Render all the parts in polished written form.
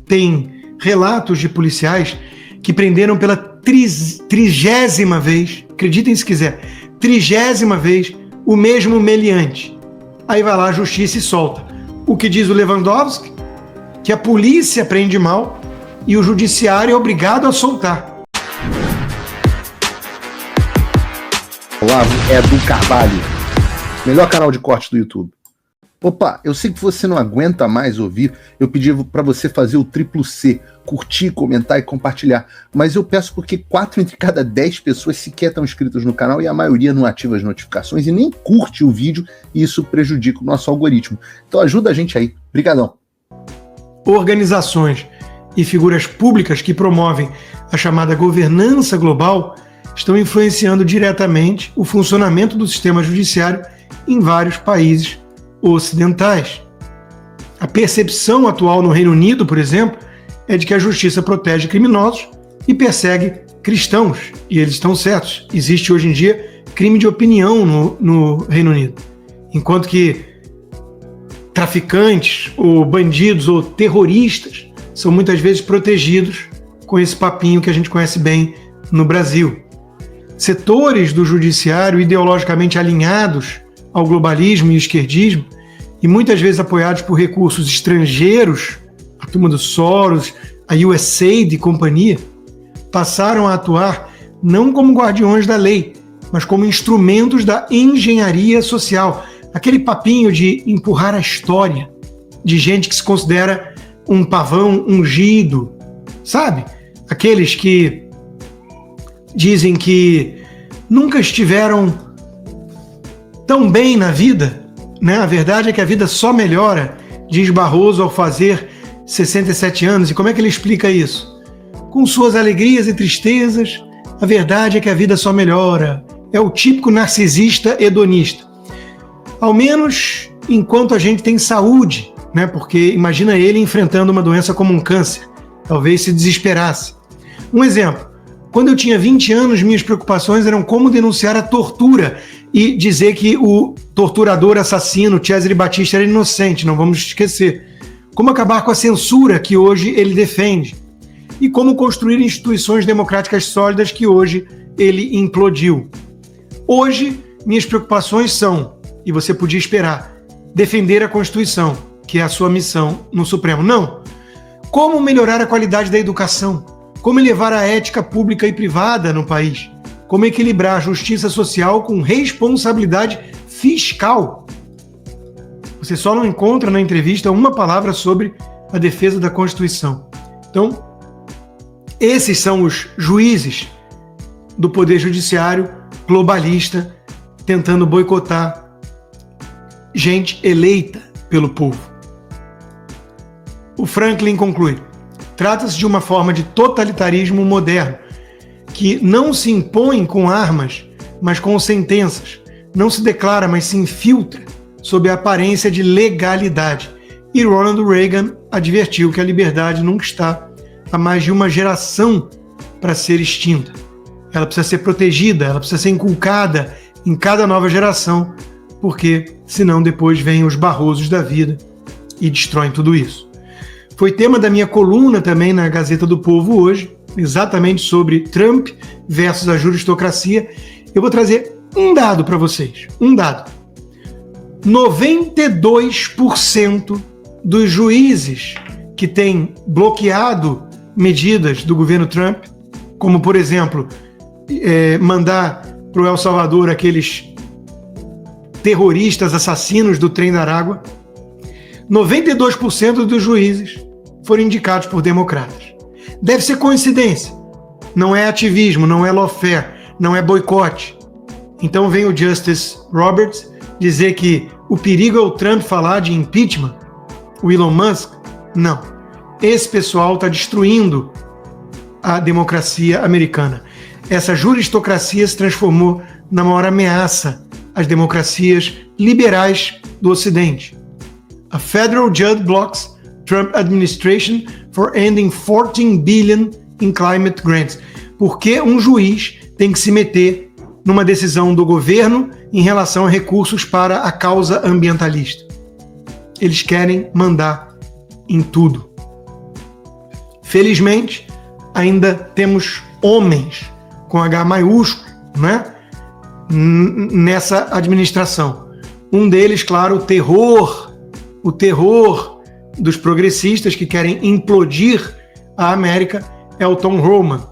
tem relatos de policiais que prenderam pela 30ª vez, acreditem se quiser, 30ª vez o mesmo meliante. Aí vai lá a justiça e solta. O que diz o Lewandowski? Que a polícia prende mal e o judiciário é obrigado a soltar. Olavo Edu Carvalho, melhor canal de corte do YouTube. Opa, eu sei que você não aguenta mais ouvir, eu pedi para você fazer o triplo C, curtir, comentar e compartilhar, mas eu peço porque 4 entre cada 10 pessoas sequer estão inscritas no canal e a maioria não ativa as notificações e nem curte o vídeo e isso prejudica o nosso algoritmo. Então ajuda a gente aí. Obrigadão. Organizações e figuras públicas que promovem a chamada governança global estão influenciando diretamente o funcionamento do sistema judiciário em vários países ocidentais. A percepção atual no Reino Unido, por exemplo, é de que a justiça protege criminosos e persegue cristãos, e eles estão certos. Existe hoje em dia crime de opinião no Reino Unido, enquanto que traficantes ou bandidos ou terroristas são muitas vezes protegidos com esse papinho que a gente conhece bem no Brasil. Setores do judiciário ideologicamente alinhados ao globalismo e esquerdismo, e muitas vezes apoiados por recursos estrangeiros, a turma do Soros, a USAID e companhia, passaram a atuar não como guardiões da lei, mas como instrumentos da engenharia social, aquele papinho de empurrar a história, de gente que se considera um pavão ungido, sabe? Aqueles que dizem que nunca estiveram tão bem na vida, né? A verdade é que a vida só melhora, diz Barroso ao fazer 67 anos. E como é que ele explica isso? Com suas alegrias e tristezas, a verdade é que a vida só melhora. É o típico narcisista hedonista. Ao menos enquanto a gente tem saúde, né? Porque imagina ele enfrentando uma doença como um câncer. Talvez se desesperasse. Um exemplo. Quando eu tinha 20 anos, minhas preocupações eram como denunciar a tortura e dizer que o torturador assassino Cesare Battisti era inocente, não vamos esquecer. Como acabar com a censura que hoje ele defende. E como construir instituições democráticas sólidas que hoje ele implodiu. Hoje, minhas preocupações são, e você podia esperar, defender a Constituição, que é a sua missão no Supremo. Não. Como melhorar a qualidade da educação? Como elevar a ética pública e privada no país? Como equilibrar a justiça social com responsabilidade fiscal? Você só não encontra na entrevista uma palavra sobre a defesa da Constituição. Então, esses são os juízes do Poder Judiciário globalista tentando boicotar gente eleita pelo povo. O Franklin conclui: trata-se de uma forma de totalitarismo moderno, que não se impõe com armas, mas com sentenças, não se declara, mas se infiltra sob a aparência de legalidade. E Ronald Reagan advertiu que a liberdade nunca está há mais de uma geração para ser extinta. Ela precisa ser protegida, ela precisa ser inculcada em cada nova geração, porque senão depois vêm os Barrosos da vida e destroem tudo isso. Foi tema da minha coluna também na Gazeta do Povo hoje, exatamente sobre Trump versus a juristocracia. Eu vou trazer um dado para vocês, um dado. 92% dos juízes que têm bloqueado medidas do governo Trump, como, por exemplo, mandar para o El Salvador aqueles terroristas assassinos do Trem da Aragua, 92% dos juízes foram indicados por democratas. Deve ser coincidência. Não é ativismo, não é lawfare, não é boicote. Então vem o Justice Roberts dizer que o perigo é o Trump falar de impeachment, o Elon Musk. Não. Esse pessoal está destruindo a democracia americana. Essa juristocracia se transformou na maior ameaça às democracias liberais do Ocidente. A federal judge blocks Trump administration for ending 14 billion in climate grants. Por que um juiz tem que se meter numa decisão do governo em relação a recursos para a causa ambientalista? Eles querem mandar em tudo. Felizmente, ainda temos homens com H maiúsculo, né, nessa administração. Um deles, claro, o terror dos progressistas que querem implodir a América é o Tom Homan.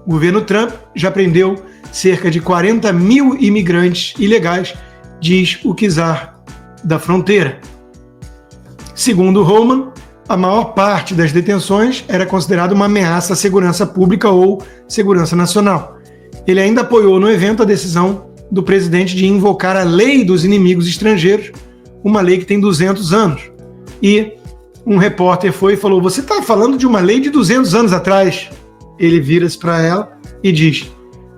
O governo Trump já prendeu cerca de 40 mil imigrantes ilegais, diz o czar da fronteira. Segundo Homan, a maior parte das detenções era considerada uma ameaça à segurança pública ou segurança nacional. Ele ainda apoiou no evento a decisão do presidente de invocar a lei dos inimigos estrangeiros, uma lei que tem 200 anos. E um repórter foi e falou: "Você está falando de uma lei de 200 anos atrás?" Ele vira-se para ela e diz: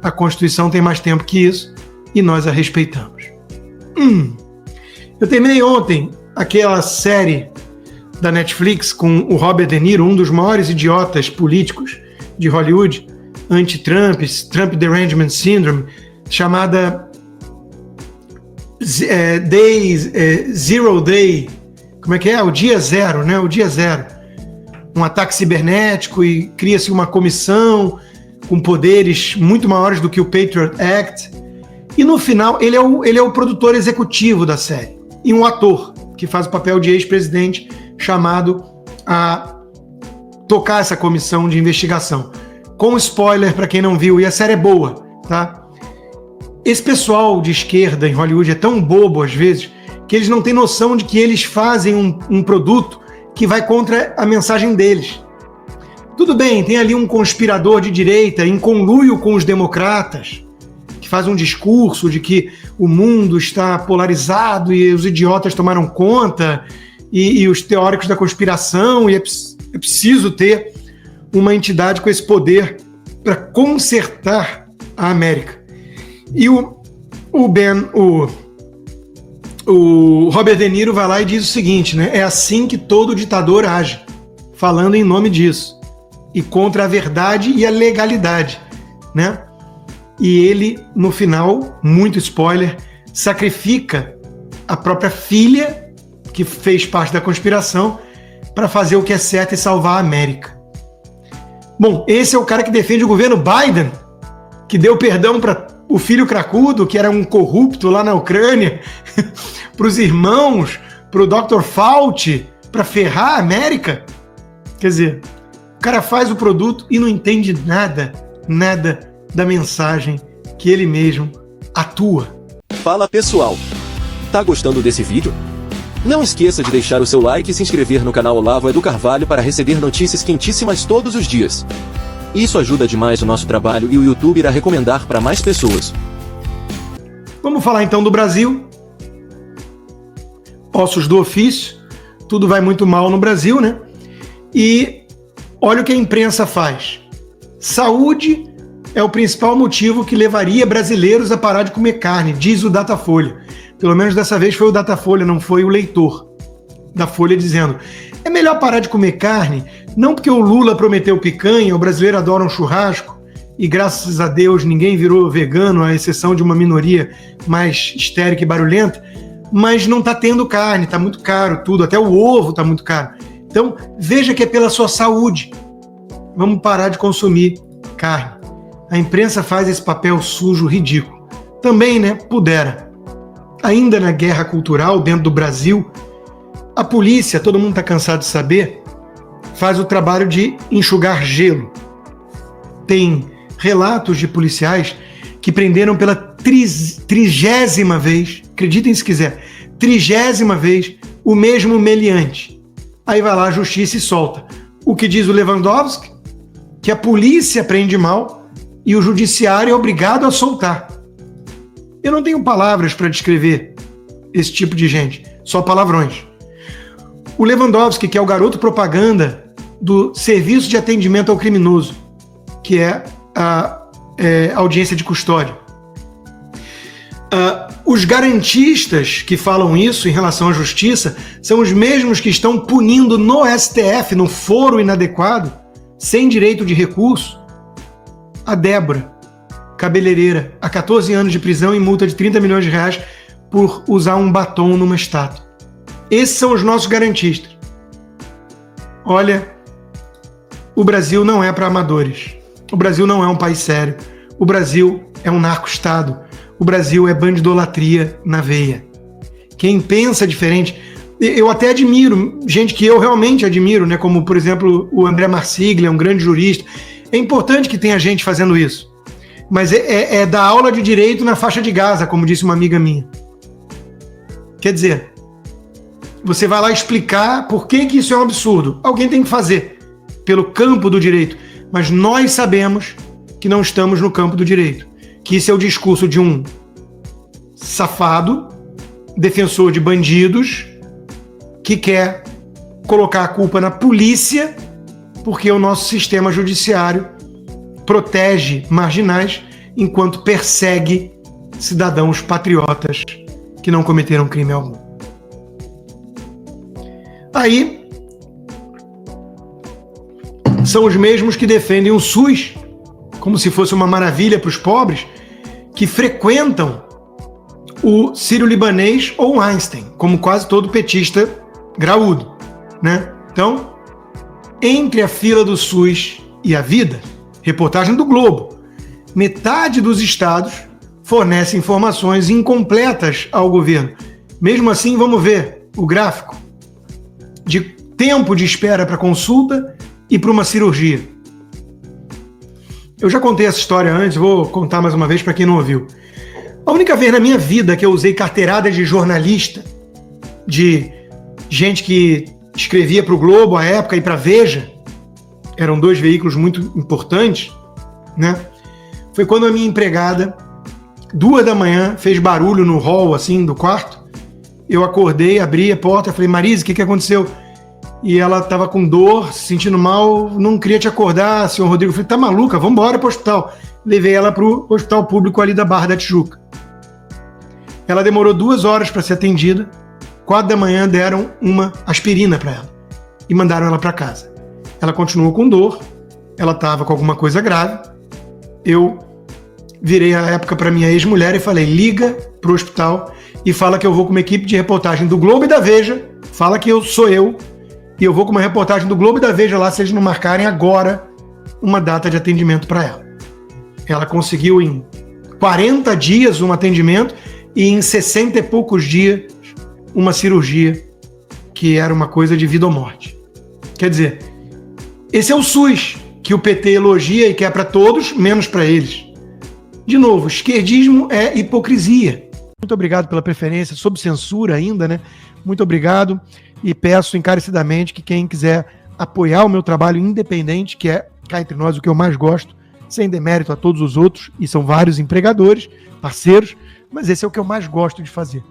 "A Constituição tem mais tempo que isso e nós a respeitamos." Eu terminei ontem aquela série da Netflix com o Robert De Niro, um dos maiores idiotas políticos de Hollywood, anti-Trump, Trump Derangement Syndrome, chamada Zero Day, como é que é? O dia zero, né? O dia zero. Um ataque cibernético e cria-se uma comissão com poderes muito maiores do que o Patriot Act. E no final, ele é o produtor executivo da série. E um ator que faz o papel de ex-presidente chamado a tocar essa comissão de investigação. Com spoiler para quem não viu, e a série é boa, tá? Esse pessoal de esquerda em Hollywood é tão bobo às vezes que eles não têm noção de que eles fazem um produto que vai contra a mensagem deles. Tudo bem, tem ali um conspirador de direita em conluio com os democratas, que faz um discurso de que o mundo está polarizado e os idiotas tomaram conta, e os teóricos da conspiração, e é preciso ter uma entidade com esse poder para consertar a América. E o Robert De Niro vai lá e diz o seguinte, né? É assim que todo ditador age, falando em nome disso, e contra a verdade e a legalidade, né? E ele, no final, muito spoiler, sacrifica a própria filha, que fez parte da conspiração, para fazer o que é certo e salvar a América. Bom, esse é o cara que defende o governo Biden, que deu perdão para o filho cracudo, que era um corrupto lá na Ucrânia, para os irmãos, para o Dr. Fauci, para ferrar a América. Quer dizer, o cara faz o produto e não entende nada da mensagem que ele mesmo atua. Fala pessoal, tá gostando desse vídeo? Não esqueça de deixar o seu like e se inscrever no canal Olavo Edu Carvalho para receber notícias quentíssimas todos os dias. Isso ajuda demais o nosso trabalho e o YouTube irá recomendar para mais pessoas. Vamos falar então do Brasil. Ossos do ofício, tudo vai muito mal no Brasil, né? E olha o que a imprensa faz. Saúde é o principal motivo que levaria brasileiros a parar de comer carne, diz o Datafolha. Pelo menos dessa vez foi o Datafolha, não foi o leitor da Folha dizendo: é melhor parar de comer carne, não porque o Lula prometeu picanha, o brasileiro adora um churrasco, e graças a Deus ninguém virou vegano, à exceção de uma minoria mais histérica e barulhenta, mas não está tendo carne, está muito caro tudo, até o ovo está muito caro. Então, veja que é pela sua saúde. Vamos parar de consumir carne. A imprensa faz esse papel sujo, ridículo. Também, né, pudera. Ainda na guerra cultural dentro do Brasil, a polícia, todo mundo está cansado de saber, faz o trabalho de enxugar gelo. Tem relatos de policiais que prenderam pela 30ª vez, acreditem se quiser, 30ª vez o mesmo meliante. Aí vai lá a justiça e solta. O que diz o Lewandowski? Que a polícia prende mal e o judiciário é obrigado a soltar. Eu não tenho palavras para descrever esse tipo de gente, só palavrões. O Lewandowski, que é o garoto propaganda do Serviço de Atendimento ao Criminoso, que é a audiência de custódia. Os garantistas que falam isso em relação à justiça são os mesmos que estão punindo no STF, no foro inadequado, sem direito de recurso, a Débora, cabeleireira, a 14 anos de prisão e multa de 30 milhões de reais por usar um batom numa estátua. Esses são os nossos garantistas. Olha, o Brasil não é para amadores. O Brasil não é um país sério. O Brasil é um narco-estado. O Brasil é bandidolatria na veia. Quem pensa diferente... Eu até admiro, gente que eu realmente admiro, né? Como, por exemplo, o André Marsiglia, um grande jurista. É importante que tenha gente fazendo isso. Mas é dar aula de direito na faixa de Gaza, como disse uma amiga minha. Quer dizer, você vai lá explicar por que isso é um absurdo. Alguém tem que fazer, pelo campo do direito. Mas nós sabemos que não estamos no campo do direito. Que isso é o discurso de um safado, defensor de bandidos, que quer colocar a culpa na polícia, porque o nosso sistema judiciário protege marginais enquanto persegue cidadãos patriotas que não cometeram crime algum. Aí, são os mesmos que defendem o SUS como se fosse uma maravilha para os pobres, que frequentam o sírio-libanês ou o Einstein, como quase todo petista graúdo, né? Então, entre a fila do SUS e a vida, reportagem do Globo, metade dos estados fornece informações incompletas ao governo. Mesmo assim, vamos ver o gráfico de tempo de espera para consulta e para uma cirurgia. Eu já contei essa história antes, vou contar mais uma vez para quem não ouviu. A única vez na minha vida que eu usei carteirada de jornalista, de gente que escrevia para o Globo à época e para Veja, eram dois veículos muito importantes, né? Foi quando a minha empregada, 2 da manhã, fez barulho no hall assim do quarto. Eu acordei, abri a porta, falei: Marise, o que aconteceu? E ela estava com dor, se sentindo mal, não queria te acordar, senhor Rodrigo. Eu falei: tá maluca, vamos embora para o hospital. Levei ela para o hospital público ali da Barra da Tijuca. Ela demorou 2 horas para ser atendida. 4 da manhã deram uma aspirina para ela e mandaram ela para casa. Ela continuou com dor, ela estava com alguma coisa grave. Eu virei à época para minha ex-mulher e falei: liga para o hospital e fala que eu vou com uma equipe de reportagem do Globo e da Veja, fala que sou eu, e eu vou com uma reportagem do Globo e da Veja lá, se eles não marcarem agora uma data de atendimento para ela. Ela conseguiu em 40 dias um atendimento e em 60 e poucos dias uma cirurgia que era uma coisa de vida ou morte. Quer dizer, esse é o SUS que o PT elogia e quer para todos, menos para eles. De novo, esquerdismo é hipocrisia. Muito obrigado pela preferência, sob censura ainda, né? Muito obrigado e peço encarecidamente que quem quiser apoiar o meu trabalho independente, que é, cá entre nós, o que eu mais gosto, sem demérito a todos os outros, e são vários empregadores, parceiros, mas esse é o que eu mais gosto de fazer.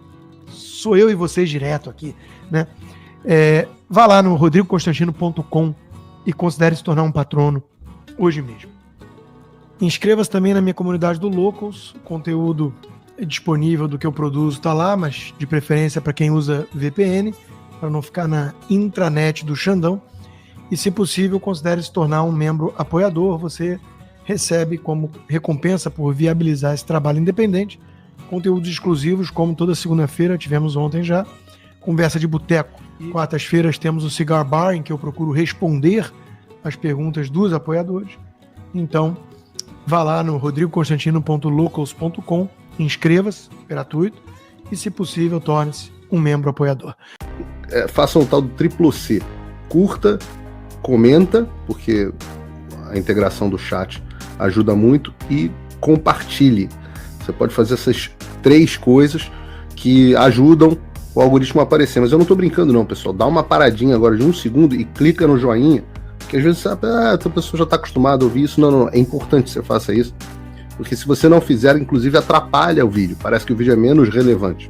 Sou eu e vocês direto aqui, né? Vá lá no rodrigoconstantino.com e considere se tornar um patrono hoje mesmo. Inscreva-se também na minha comunidade do Locals, o conteúdo disponível do que eu produzo está lá, mas de preferência para quem usa VPN, para não ficar na intranet do Xandão. E, se possível, considere se tornar um membro apoiador. Você recebe como recompensa por viabilizar esse trabalho independente conteúdos exclusivos, como toda segunda-feira, tivemos ontem já, conversa de boteco. Quartas-feiras temos o Cigar Bar, em que eu procuro responder as perguntas dos apoiadores. Então, vá lá no rodrigoconstantino.locals.com, inscreva-se, gratuito, e, se possível, torne-se um membro apoiador. Façam o tal do triplo C. Curta, comenta, porque a integração do chat ajuda muito, e compartilhe. Você pode fazer essas 3 coisas que ajudam o algoritmo a aparecer. Mas eu não estou brincando não, pessoal. Dá uma paradinha agora de 1 segundo e clica no joinha, porque às vezes essa pessoa já está acostumada a ouvir isso. Não. É importante que você faça isso, porque se você não fizer, inclusive atrapalha o vídeo. Parece que o vídeo é menos relevante.